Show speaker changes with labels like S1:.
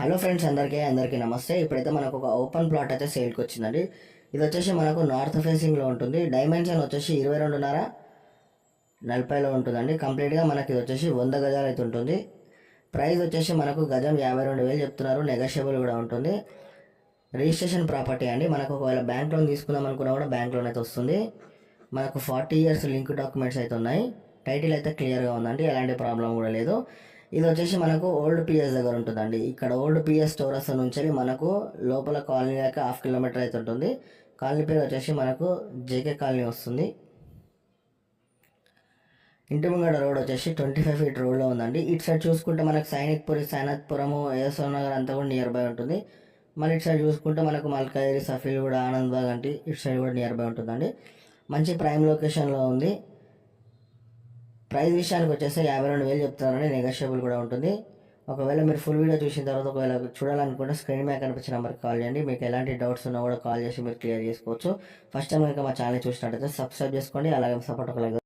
S1: Hello friends, అందరికీ నమస్తే. ఇప్పుడైతే మనకు ఒక ఓపెన్ ప్లాట్ అయితే సేల్కి వచ్చిందండి. ఇది వచ్చేసి మనకు నార్త్ ఫేసింగ్లో ఉంటుంది. డైమెన్షన్ వచ్చేసి 22.5 ఉంటుందండి. కంప్లీట్గా మనకి ఇది వచ్చేసి 100 గజాలు అయితే ఉంటుంది. ప్రైస్ వచ్చేసి మనకు గజం 52,000 చెప్తున్నారు. నెగోషియబుల్ కూడా ఉంటుంది. రిజిస్ట్రేషన్ ప్రాపర్టీ అండి. మనకు ఒకవేళ బ్యాంక్ లోన్ తీసుకుందాం అనుకున్నా కూడా బ్యాంక్ లోన్ అయితే వస్తుంది. మనకు 40 years లింక్ డాక్యుమెంట్స్ అయితే ఉన్నాయి. టైటిల్ అయితే క్లియర్గా ఉందండి, ఎలాంటి ప్రాబ్లం కూడా లేదు. ఇది వచ్చేసి మనకు ఓల్డ్ పిఎస్ దగ్గర ఉంటుందండి. ఇక్కడ ఓల్డ్ పిఎస్ స్టోరస్ నుంచి మనకు లోపల కాలనీ దాకా 1/2 kilometer అయితే ఉంటుంది. కాలనీ పేరు వచ్చేసి మనకు జేకే కాలనీ వస్తుంది. ఇంటి ముంగడ రోడ్ వచ్చేసి 25 feet రోడ్లో ఉందండి. ఇటు సైడ్ చూసుకుంటే మనకు సైనత్పురము, ఏఎస్ఆర్ నగర్ అంతా కూడా నియర్ బై ఉంటుంది. మళ్ళీ ఇటు సైడ్ చూసుకుంటే మనకు మల్కాయిరి, సఫీల్ కూడా, ఆనంద్ బాగ్ అంటే ఇటు సైడ్ కూడా నియర్ బై ఉంటుందండి. మంచి ప్రైమ్ లొకేషన్లో ఉంది. ప్రైస్ విషయానికి వచ్చేసి 52,000 చెప్తున్నారండి. నెగోషియబుల్ కూడా ఉంటుంది. ఒకవేళ మీరు ఫుల్ వీడియో చూసిన తర్వాత ఒకవేళ చూడాలనుకుంటే స్క్రీన్ మీద కనిపించిన నెంబర్కి కాల్ చేయండి. మీకు ఎలాంటి డౌట్స్ ఉన్నా కూడా కాల్ చేసి మీరు క్లియర్ చేసుకోవచ్చు. ఫస్ట్ టైం కనుక మా ఛానల్ చూసినట్టయితే సబ్స్క్రైబ్ చేసుకోండి. అలాగే సపోర్ట్ ఒక